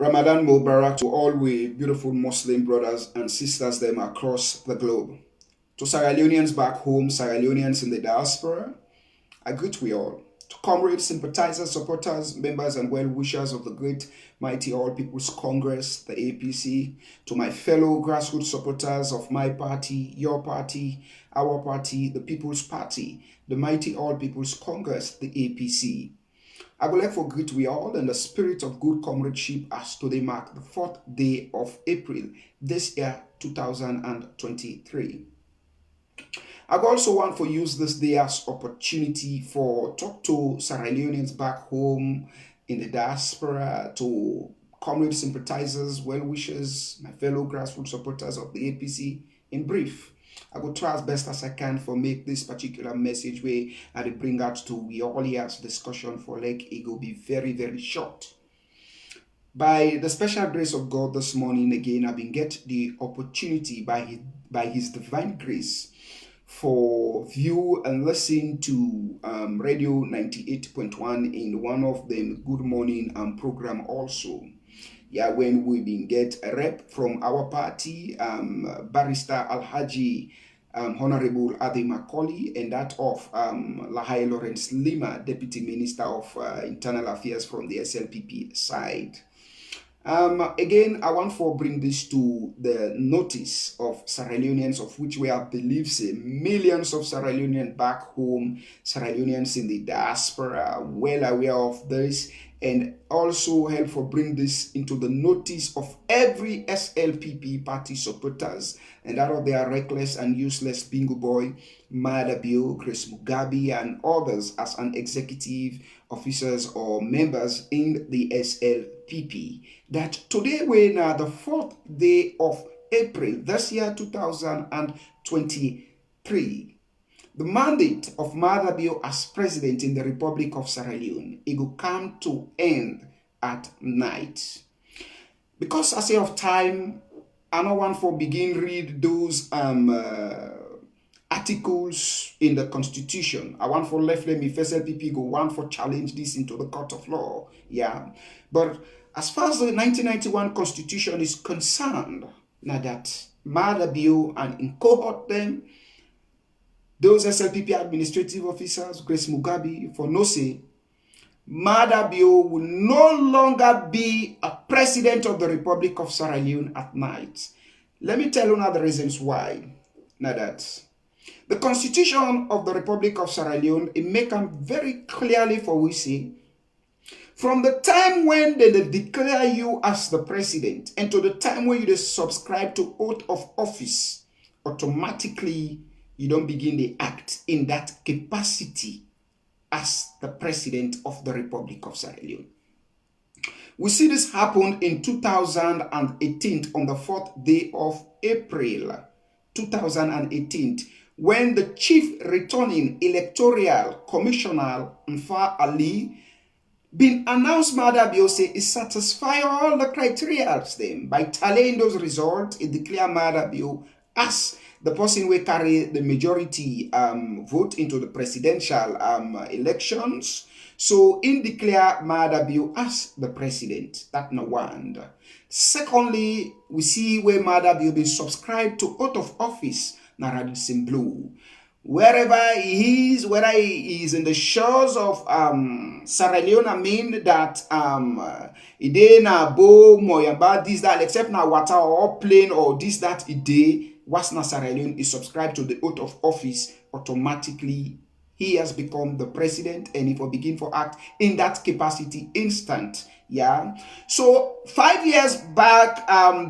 Ramadan Mubarak to all we beautiful Muslim brothers and sisters them across the globe. To Sierra Leoneans back home, Sierra Leoneans in the diaspora, I greet we all. To comrades, sympathizers, supporters, members and well-wishers of the great mighty All People's Congress, the APC, to my fellow grassroots supporters of my party, your party, our party, the People's Party, the mighty All People's Congress, the APC. I would like to greet we all in the spirit of good comradeship as today mark the 4th day of April this year 2023. I also want to use this day as opportunity for talk to Sierra Leoneans back home in the diaspora, to comrade sympathizers, well-wishers, my fellow grassroots supporters of the APC in brief. I will try as best as I can for make this particular message where I will bring out to we all here's discussion for like it will be very, very short. By the special grace of God this morning again, I've been get the opportunity by his divine grace for view and listen to radio 98.1 in one of them good morning program also. Yeah, when we been get a rep from our party, Barrister Alhaji Honorable Ade Macaulay, and that of Lahai Lawrence Lima, Deputy Minister of Internal Affairs from the SLPP side. Again, I want to bring this to the notice of Sierra Leoneans, of which we have believed say millions of Sierra Leoneans back home, Sierra Leoneans in the diaspora, are well aware of this, and also help for bring this into the notice of every SLPP party supporters, and that of their reckless and useless bingo boy, Madabio, Chris Mugabe, and others as an executive officers or members in the SLPP. That today we're now the 4th day of April this year 2023. The mandate of Madabio as president in the Republic of Sierra Leone, it will come to end at night. Because I say of time, I don't want to begin read those articles in the Constitution. I want for left me first LPP go want for challenge this into the court of law. Yeah. But as far as the 1991 Constitution is concerned, now that Madabio and in cohort them, those SLPP administrative officers, Grace Mugabe, for no say, Madabio will no longer be a president of the Republic of Sierra Leone at night. Let me tell you now the reasons why. Now that the Constitution of the Republic of Sierra Leone, it make them very clearly for we say, from the time when they declare you as the president and to the time when you subscribe to oath of office, automatically you don't begin the act in that capacity as the president of the Republic of Sierra Leone. We see this happen in 2018 on the 4th day of April 2018 when the chief returning electoral commissioner Mfa Ali been announced Madabio say it satisfy all the criteria them by tallying those results. It declare Madabio as the person will carry the majority vote into the presidential elections. So in declare Madabio as the president. That's no one. Secondly, we see where Madabio been subscribed to oath of office, Naradis Blue. Wherever he is, whether he is in the shores of Sierra Leone, I mean that ide na bo moyamba this that except na water or plane or this that ide was na Sierra Leone is subscribed to the oath of office, automatically he has become the president and he will begin for act in that capacity instant. Yeah. So 5 years back,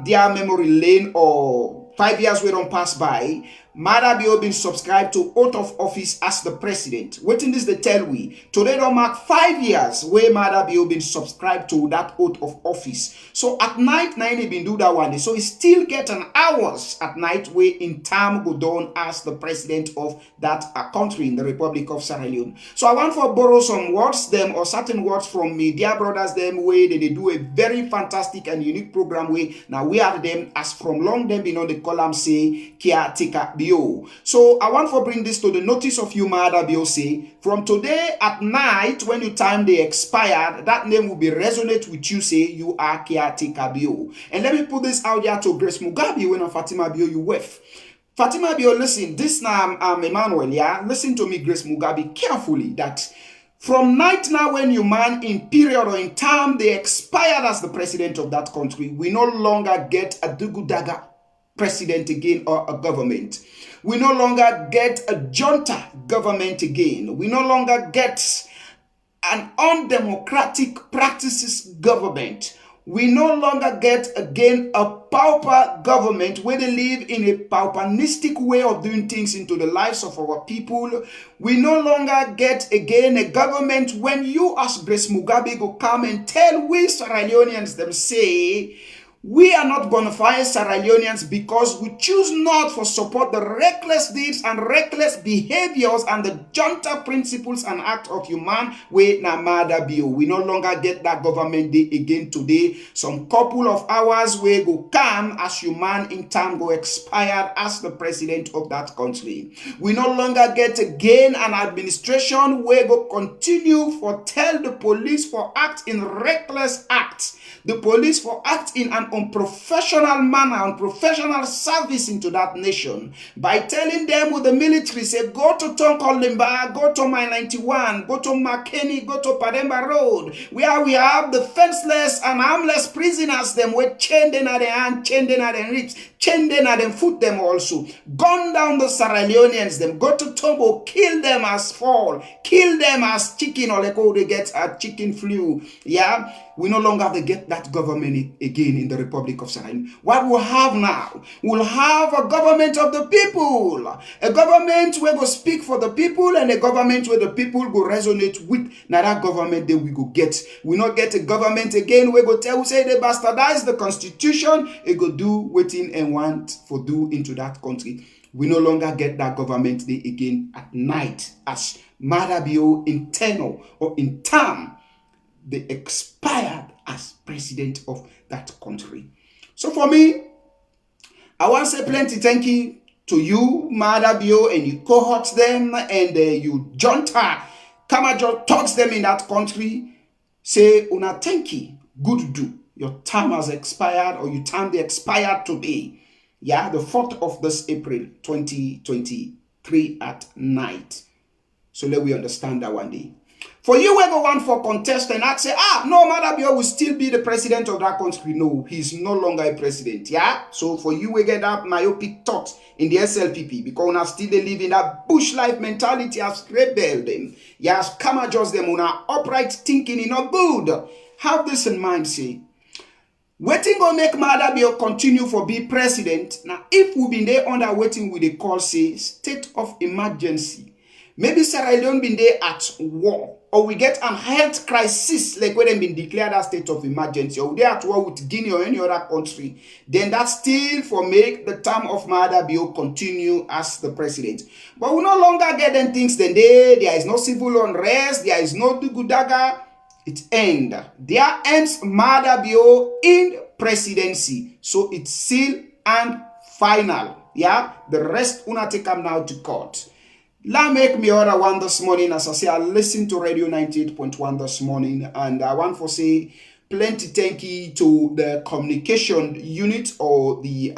their memory lane or 5 years we don't pass by, Madabio been subscribed to oath of office as the president. Waiting this they tell we. Today don't mark 5 years where Madabio been subscribed to that oath of office. So at night, he been do that one day. So he still get an hours at night where in time go down as the president of that country in the Republic of Sierra Leone. So I want to borrow some words them or certain words from media brothers them way they do a very fantastic and unique program way. Now we are them as from long them you know the column say caretaker Bio. So I want to bring this to the notice of you, Maada Bio, say, from today at night, when your time they expired, that name will be resonate with you, say, you are caretaker Bio. And let me put this out there to Grace Mugabe when Fatima Bio you with. Fatima Bio, listen, this now Emmanuel, yeah, listen to me, Grace Mugabe, carefully, that from night now when your man in period or in time they expired as the president of that country, we no longer get a Dugudaga president again or a government. We no longer get a junta government again. We no longer get an undemocratic practices government. We no longer get again a pauper government where they live in a pauperistic way of doing things into the lives of our people. We no longer get again a government when you as Grace Mugabe go come and tell we Sierra Leoneans them say, we are not going to fire Sierra Leoneans because we choose not to support the reckless deeds and reckless behaviors and the junta principles and act of human way Namada Bio. We no longer get that government day again today. Some couple of hours we go come as human in time go expired as the president of that country. We no longer get again an administration where go continue for tell the police for act in reckless acts. The police for act in an unprofessional manner, unprofessional service into that nation by telling them with the military, say, go to Tonkolimba, go to My 91, go to Makeni, go to Pademba Road, where we have the fenceless and armless prisoners, them with chained in at their hand, chained in at their ribs, chained in at them foot them also. Gun down the Sierra Leoneans, them go to Togo, kill them as fall, kill them as chicken, or like how they get a chicken flu. Yeah, we no longer have to get that government again in the Republic of Sierra Leone. What we'll have now, we'll have a government of the people, a government where go speak for the people, and a government where the people go resonate with. Now that government that we go get. We not get a government again where go tell we say they bastardize the constitution, it go do waiting and want for do into that country. We no longer get that government day again at night as Madabio in tenor or in term. They expired as president of that country. So for me, I want to say plenty thank you to you, Madabio, and you cohort them, and you junta, Kamajo talks them in that country. Say, una thank you, good do. Your time has expired, or your time they expired today. Yeah, the 4th of this April, 2023 at night. So let we understand that one day. For you ever want for contest and I'd say, no, Madabio will still be the president of that country. No, he's no longer a president. Yeah. So for you, we get that myopic thoughts in the SLPP because now still they live in that bush life mentality as rebel them. Yes, come adjust them on our upright thinking in a good. Have this in mind, say. Waiting go make Madabio continue for be president. Now, if we been there under waiting with a call, say, state of emergency. Maybe Sierra Leone been there at war, or we get a health crisis like when they been declared a state of emergency, or they at war with Guinea or any other country, then that's still for make the term of Madabio continue as the president. But we no longer get them things then there is no civil unrest, there is no Dugudaga, it ends. There ends Madabio in presidency. So it's sealed and final. Yeah, the rest una take them now to court. La make me other one this morning, as I say, I listened to Radio 98.1 this morning, and I want to say plenty thank you to the communication unit or the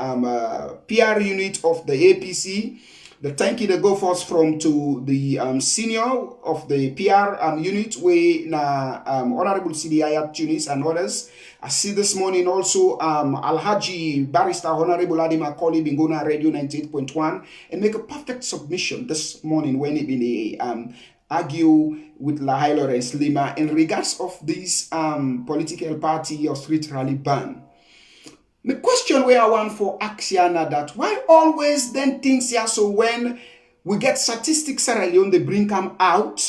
PR unit of the APC. The thank you that go first from to the senior of the PR unit, where Honorable CDI Tunis and others. I see this morning also Alhaji Barrister Honorable Dae Rally Maaa been going on Radio 98.1 and make a perfect submission this morning when he been argue with Lahai Lawrence Lima in regards of this political party or street rally ban. The question where I want for Axiana that why always then things here so when we get statistics Sierra Leone they bring them out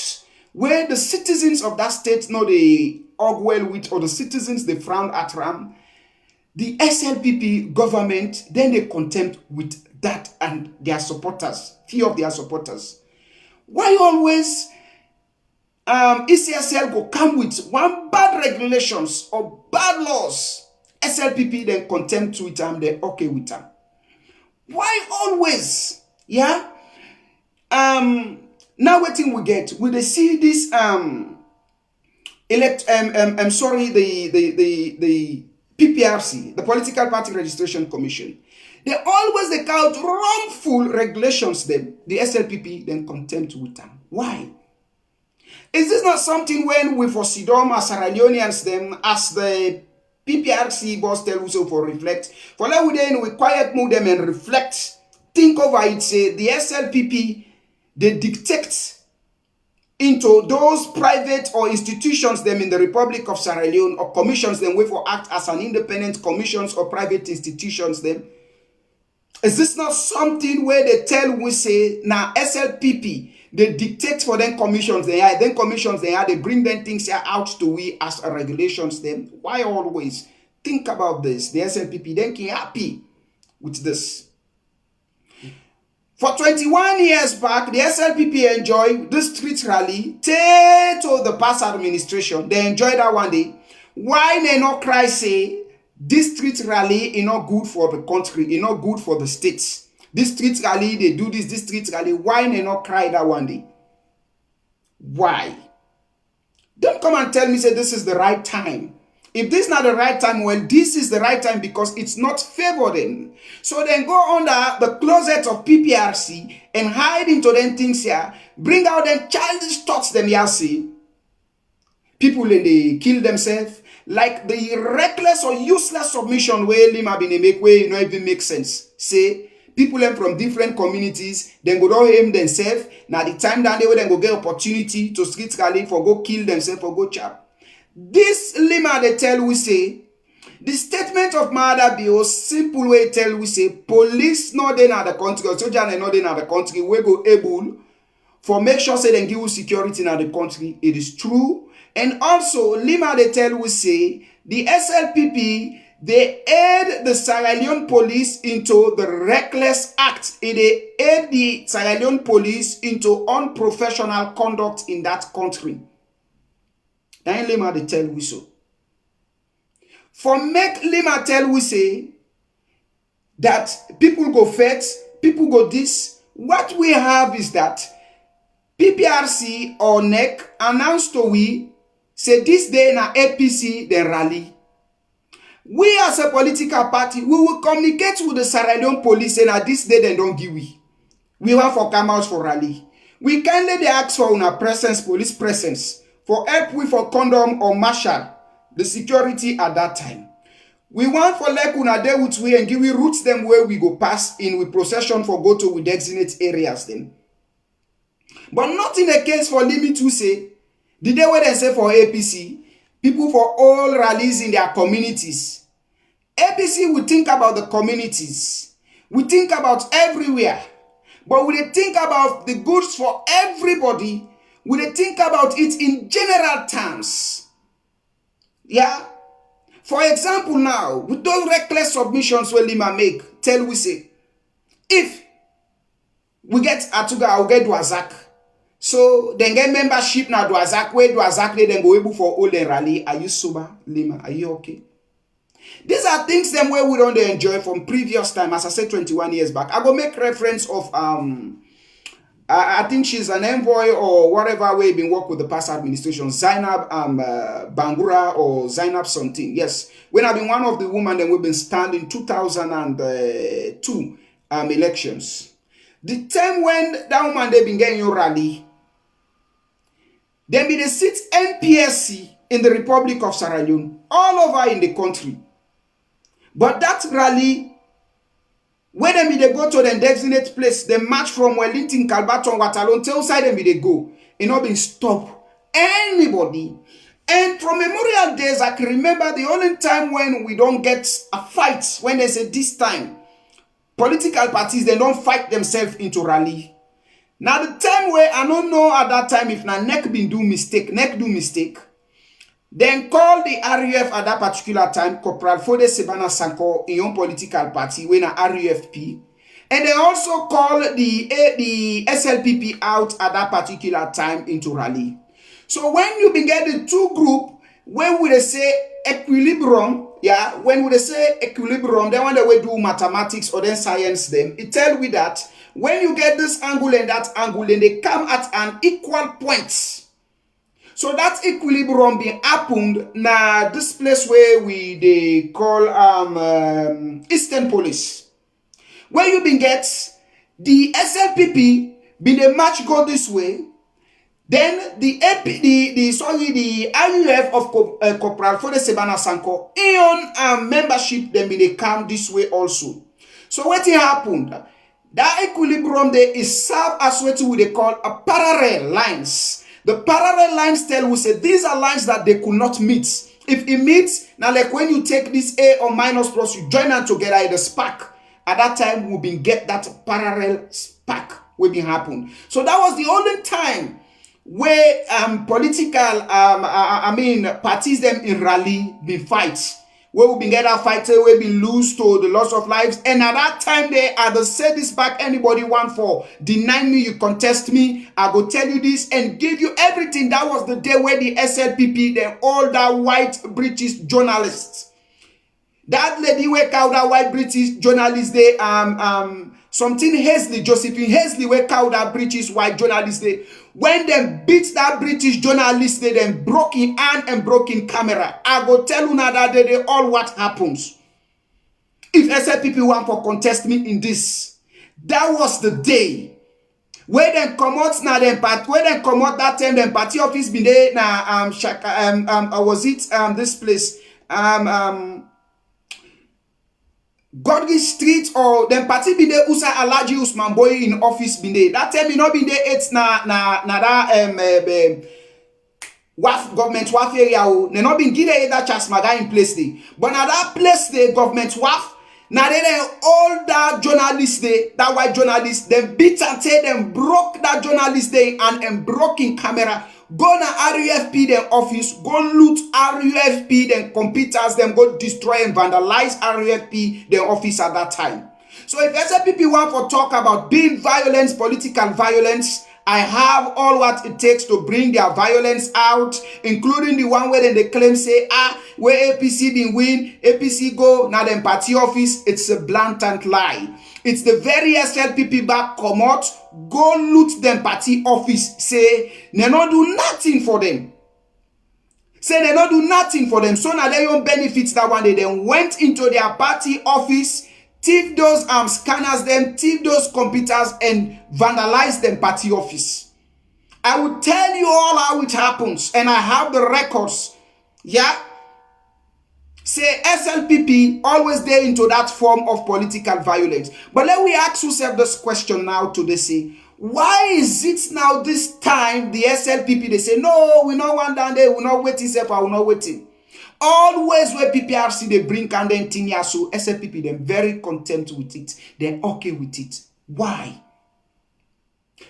where the citizens of that state know they argue well with, or the citizens they frown at Ram, the SLPP government then they contempt with that and their supporters, few of their supporters. Why always ECSL go come with one bad regulations or bad laws, SLPP then contempt with them, they okay with them? Why always Yeah. Now what thing we get? We dey see this sorry, the PPRC, the Political Party Registration Commission. They always take out wrongful regulations them. The SLPP then contempt with them. Why? Is this not something when we for Sidom as Sierra Leoneans them as the PPRC boss tell us for reflect? For let we then we quiet move them and reflect. Think over it, say the SLPP they dictate into those private or institutions them in the Republic of Sierra Leone or commissions them way for act as an independent commissions or private institutions them. Is this not something where they tell we say now SLPP they dictate for them commissions they are, then commissions they are, they bring them things out to we as a regulations them? Why always? Think about this. The SLPP then can happy with this. For 21 years back, the SLPP enjoyed this street rally to the past administration. They enjoyed that one day. Why they not cry say this street rally is not good for the country, it's not good for the states. This street rally, they do this street rally. Why they not cry that one day? Why? Don't come and tell me say this is the right time. If this is not the right time, well, this is the right time because it's not favoring. So then go under the closet of PPRC and hide into them things here. Bring out them childish thoughts them here see. People and they kill themselves. Like the reckless or useless submission where Lima been make way, you know, even make sense. Say, people from different communities, then go down aim themselves. Now the time down there, then go get opportunity to street rally for go kill themselves for go chap. This Lima they tell we say, the statement of Maada Bio simple way tell we say, police not in the country, or soldier not in the country, we go able for make sure say they give you security in the country. It is true. And also, Lima they tell we say, the SLPP, they aid the Sierra Leone police into the reckless act. They aid the Sierra Leone police into unprofessional conduct in that country. Then Lima they tell we so. For make Lima tell we say that people go feds, people go this. What we have is that PPRC or NEC announced to we say this day na APC then rally. We as a political party, we will communicate with the Sierra Leone police and at this day they don't give we. We want for come out for rally. We kindly they ask for una presence, police presence, for help we for condom or marshal the security at that time. We want for like una there with we and give we routes them where we go pass in with procession for go to with designate areas then. But not in the case for limit to say, the day where they say for APC, people for all rallies in their communities. APC will think about the communities. We think about everywhere. But we think about the goods for everybody. We think about it in general terms. Yeah? For example now, with those reckless submissions where Lima make, tell we say, if we get Atuga, I'll get Dwazak. So then get membership now Dwazak, where Dwazak they then go able for all the rally. Are you sober, Lima? Are you okay? These are things them where we don't enjoy from previous time, as I said 21 years back. I go make reference of I think she's an envoy or whatever way been work with the past administration, Zainab Bangura or Zainab something. Yes, when I've been one of the women that we've been standing 2002 elections. The time when that woman they been getting your rally, then be the seat NPSC in the Republic of Sierra Leone, all over in the country. But that rally, when they go to the designated place, they march from Wellington, Calbaton, Watalon, tell side them they go. It not been stop anybody. And from Memorial Days, I can remember the only time when we don't get a fight, when they say this time, political parties, they don't fight themselves into rally. Now the time where I don't know at that time if na NEC been do mistake, then call the RUF at that particular time, Corporal Fode Sebana Sanko in your political party, when a RUFP. And they also call the SLPP out at that particular time into rally. So when you begin the two group, when we say equilibrium, yeah, when we say equilibrium, then when they will do mathematics or then science them, it tell we that when you get this angle and that angle, then they come at an equal point. So that equilibrium being happened na this place where we they call Eastern Police. Where you been get the SLPP be the match go this way, then the RUF of Corporal Fode Sebana Sanko Aeon membership then be they come this way also. So what happened? That equilibrium there is served as what we call a parallel lines. The parallel lines tell we say these are lines that they could not meet. If it meets, now like when you take this A or minus plus, you join them together in the spark. At that time, we been get that parallel spark will be happen. So that was the only time where political parties them in rally been fight. Where we been get a fight, we been lose to the loss of lives. And at that time, they either say this back, anybody want for deny me, you contest me, I go tell you this and give you everything. That was the day where the SLPP, then all that white British journalists, that lady wake out that white British journalist, they something Hazley, Josephine Hazley wake out that British white journalist, they when they beat that British journalist, they then broke in hand and broke in camera. I go tell you now that they all what happens. If SLPP want for contest me in this, that was the day where they come out now. Then part where they come out that time, then party office be there now. Was it this place Godgi Street or then party be there Usa Alaji Usman Boy in office be there. That time me not be there it's na that WAF government WAF area o. They not been give that Charles Maga in place there. But now that place the government WAF now they all that journalists there, that white journalists, them beat and tear them broke that journalist there and broke in camera. Go na RUFP them office, go loot RUFP them computers, them go destroy and vandalize RUFP their office at that time. So if SLPP want to talk about being violence, political violence, I have all what it takes to bring their violence out, including the one where they claim say, where APC been win, APC go, now them party office, it's a blatant lie. It's the very SLPP back come out, go loot them party office, say, they not do nothing for them. Say they not do nothing for them. So now they don't benefit that one. They then went into their party office, thief those scanners, them, thief those computers, and vandalize them party office. I will tell you all how it happens, and I have the records. Yeah. Say SLPP always there into that form of political violence. But let we ask ourselves this question now today, say, why is it now this time the SLPP, they say, no, we not want down there, we not waiting, we not waiting. Always where PPRC they bring and then 10 years, so SLPP, they're very content with it. They're okay with it. Why?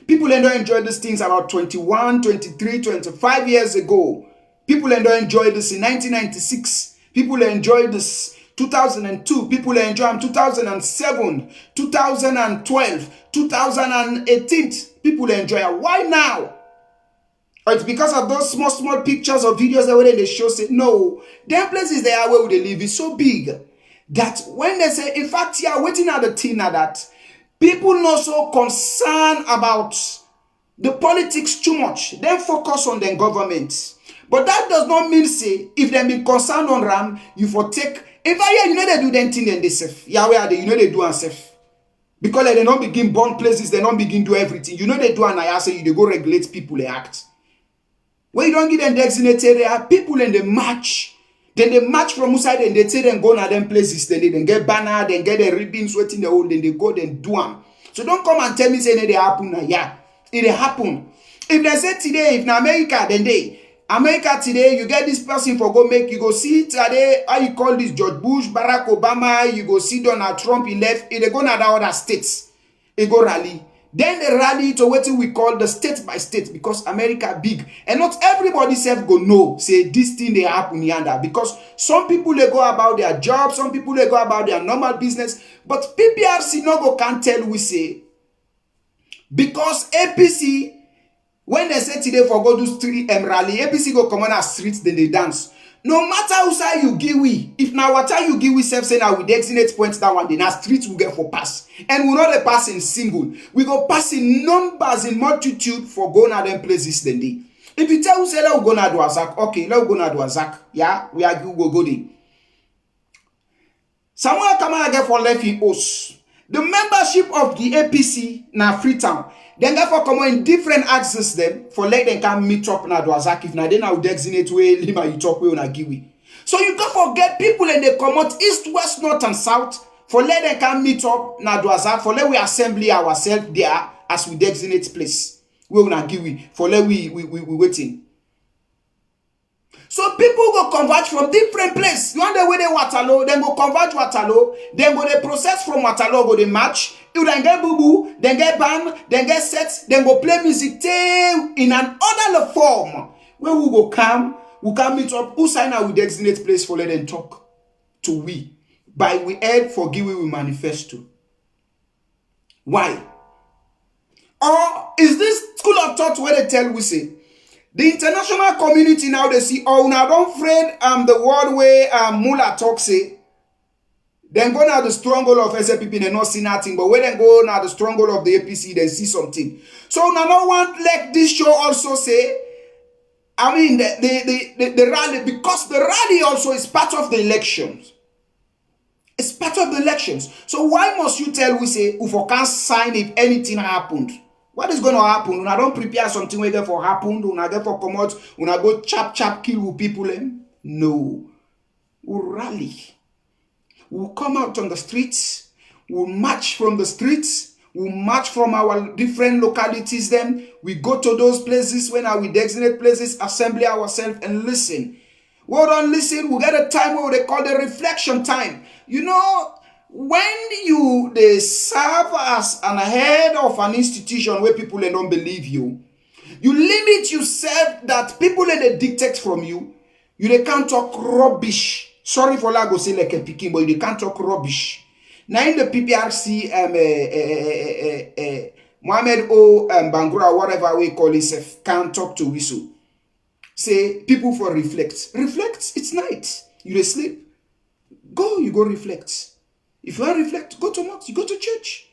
People don't enjoy these things about 21, 23, 25 years ago. People don't enjoy this in 1996. People enjoy this 2002. People enjoy them 2007, 2012, 2018. People enjoy it. Why now? Or it's because of those small pictures or videos that they show say, no, them places they are where they live is so big that when they say, in fact, you are waiting at the thing that people not so concerned about the politics too much. They focus on the government. But that does not mean say if they be concerned on RAM, you for take. If I you know they do them thing then they safe. Yeah, where are they? You know they do and safe. Because they don't begin burn places, they don't begin do everything. You know they do and I say you they go regulate people they act. When you don't give them designated, there are people in the march. Then they march from outside and they say them go to them places. Then they get banner, then get the ribbons waiting the hole, then they go then do them. So don't come and tell me say they happen now. Yeah, it happen. If they say today, if in America, then America today, you get this person for go make, you go see today, how you call this George Bush, Barack Obama, you go see Donald Trump, he left, they go to the other states, they go rally. Then they rally to what we call the state by state because America big. And not everybody self go know, say this thing they happen yonder. Because some people they go about their job, some people they go about their normal business. But PPRC no go can't tell we say. Because APC, when they say today for go do street rally, APC go come on our streets, then they dance. No matter who say you give we, if na water you give we self say na we designate point that one, then na street we get for pass. And we not dey pass in single. We go pass in numbers, in multitude for go na them places then dey. If you tell who say let we go na Duazak, okay, let we go na Duazak. Yeah, we are go there. Samuel Kamara get for left in Os. The membership of the APC na Freetown. Then get for come in different axes them for let them can meet up na Duazak. If na then I would designate way Lima you talk way on a giwi. So you can forget people and they come out east, west, north, and south for let them can meet up na Duazak for let we assembly ourselves there as we designate place. We on a giwi for let we waiting. So people go converge from different places. You want the way they Waterloo, then go converge Waterloo, then go they process from Waterloo, go they match. You then get boo-boo, then get band, then get sets, then go play music till in an orderly form. Where we go come, we can meet up. Who sign out with designate place for let them talk to we. By we head for give we manifesto. Why? Or is this school of thought where they tell we say? The international community now they see, oh, now don't friend the word way Mullah talk say. Then go now the stronghold of SLPP, they not see nothing. But when they go now the stronghold of the APC, they see something. So now no one like this show also say, I mean the rally, because the rally also is part of the elections. It's part of the elections. So why must you tell we say if we can't sign if anything happened? What is going to happen? When I don't prepare something we get for happen, when I get for come out, when I go chap kill with people, no. We'll rally. We'll come out on the streets. We'll march from the streets. We'll march from our different localities then. We go to those places when we designate places, assembly ourselves and listen. We don't listen. We get a time where they call the reflection time. You know, when they serve as an head of an institution where people don't believe you, you limit yourself that people they dictate from you. They can't talk rubbish. Sorry for that, go say like a picking, but they can't talk rubbish. Now in the PPRC, Mohammed O. Bangura, whatever we call it, can't talk to whistle. Say people for reflect. Reflect, it's night. You sleep. You go reflect. If you want to reflect, go to mosque, you go to church.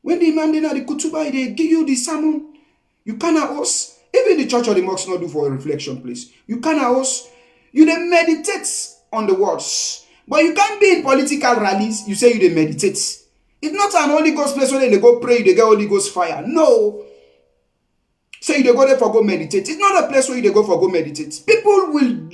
When the imam then at the kutuba, they give you the sermon. You cannot host. Even the church or the mosque not do for a reflection place. You cannot host. You then meditate on the words. But you can't be in political rallies. You say you then meditate. It's not an Holy Ghost place where they go pray, they get Holy Ghost fire. No. Say they go there for go meditate. It's not a place where they go for go meditate. People will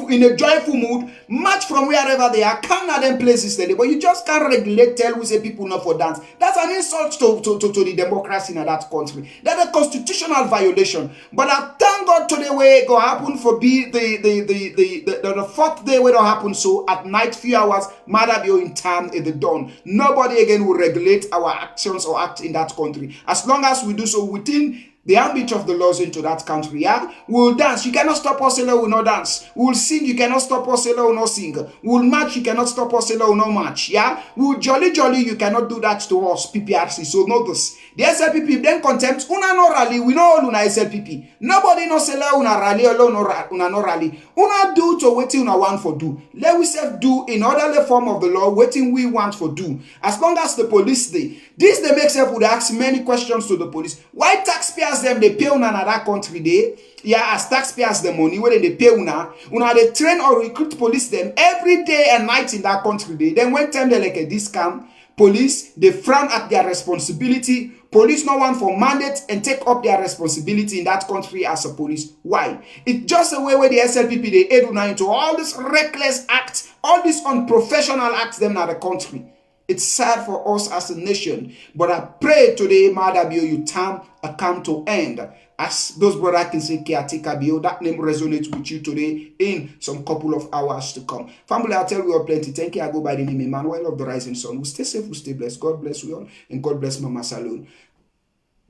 in a joyful mood, march from wherever they are, come at them places there. But you just can't regulate, tell who say people not for dance. That's an insult to the democracy in that country. That's a constitutional violation. But I thank God today where it go happen for be the fourth day where it happen. So at night, few hours, mother be in time at the dawn. Nobody again will regulate our actions or act in that country. As long as we do so within the ambit of the laws into that country, yeah? We'll dance. You cannot stop us, we'll not dance. We'll sing. You cannot stop us, we'll not sing. We'll march. You cannot stop us, we'll not march, yeah? We'll jolly. You cannot do that to us, PPRC. So notice. The SLPP, then contempt, una no rally, we know all una SLPP. Nobody no say una rally, alone una no rally. Una do to waiting una want for do. Let we self do in orderly form of the law, waiting we want for do. As long as the police this they make self would ask many questions to the police. Why taxpayers them they pay una another country they? Yeah, as taxpayers the money where they pay una they train or recruit police them every day and night in that country they. Then when time they like a discount, police they frown at their responsibility. Police no one for mandate and take up their responsibility in that country as a police. Why? It's just a way where the SLPP they aid into all this reckless acts, all these unprofessional acts them in the country. It's sad for us as a nation, but I pray today, you time a come to end. As those brothers can say, that name resonates with you today in some couple of hours to come. Family, I'll tell you all plenty. Thank you. I go by the name Emmanuel of the Rising Sun. We stay safe, we stay blessed. God bless you all, and God bless Mama Saloon.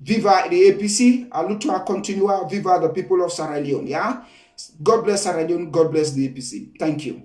Viva the APC, Alutua continua, viva the people of Sierra Leone. Yeah? God bless Sierra Leone, God bless the APC. Thank you.